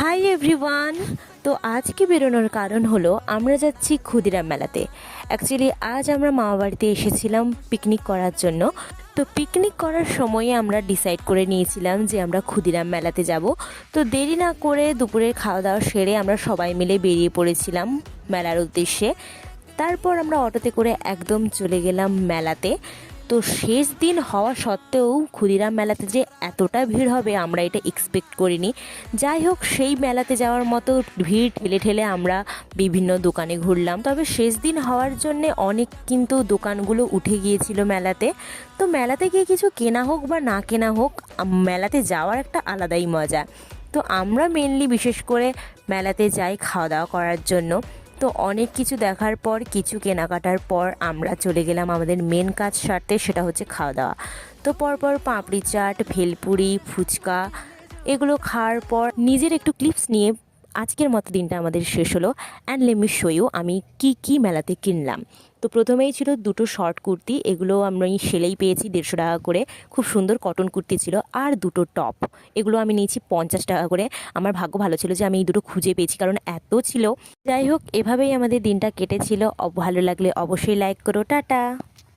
Hi everyone. তো আজকে বেরোনোর কারণ হলো আমরা যাচ্ছি ক্ষুদিরাম মেলাতে। অ্যাকচুয়ালি আজ আমরা মামা বাড়িতে এসেছিলাম পিকনিক করার জন্য। তো পিকনিক করার সময়ে আমরা ডিসাইড করে নিয়েছিলাম যে আমরা ক্ষুদিরাম মেলাতে যাব। তো দেরি না করে দুপুরের খাওয়া দাওয়া সেরে আমরা সবাই মিলে বেরিয়ে পড়েছিলাম মেলার উদ্দেশ্যে। তারপর আমরা অটোতে করে একদম চলে গেলাম মেলাতে। তো শেষ দিন হওয়া সত্ত্বেও ক্ষুদিরাম মেলাতে যে এতটা ভিড় হবে আমরা এটা এক্সপেক্ট করিনি। যাই হোক, সেই মেলাতে যাওয়ার মতো ভিড় ঠেলে ঠেলে আমরা বিভিন্ন দোকানে ঘুরলাম। তবে শেষ দিন হওয়ার জন্যে অনেক কিন্তু দোকানগুলো উঠে গিয়েছিল মেলাতে। তো মেলাতে গিয়ে কিছু কেনা হোক বা না কেনা হোক, মেলাতে যাওয়ার একটা আলাদাই মজা। তো আমরা মেনলি বিশেষ করে মেলাতে যাই খাওয়া দাওয়া করার জন্য। তো অনেক কিছু দেখার পর, কিছু কেনাকাটার পর আমরা চলে গেলাম আমাদের মেন কাজ সারতে, সেটা হচ্ছে খাওয়া দাওয়া। তো পরপর পাপড়ি চাট, ভেলপুরি, ফুচকা এগুলো খাওয়ার পর নিজের একটু ক্লিপস নিয়ে আজকের মতো দিনটা আমাদের শেষ হলো। And let me show you আমি কি মেলাতে কিনলাম। তো প্রথমেই ছিল দুটো শর্ট কুর্তি, এগুলো আমি সেলাই পেয়েছি 150 টাকা করে। খুব সুন্দর কটন কুর্তি ছিল। আর দুটো টপ, এগুলো আমি নিয়েছি 50 টাকা করে। আমার ভাগ্য ভালো ছিল যে আমি এই দুটো খুঁজে পেয়েছি, কারণ এত ছিল। যাই হোক, এভাবেই আমাদের দিনটা কেটেছিল। ভালো লাগলে অবশ্যই লাইক করো। টাটা।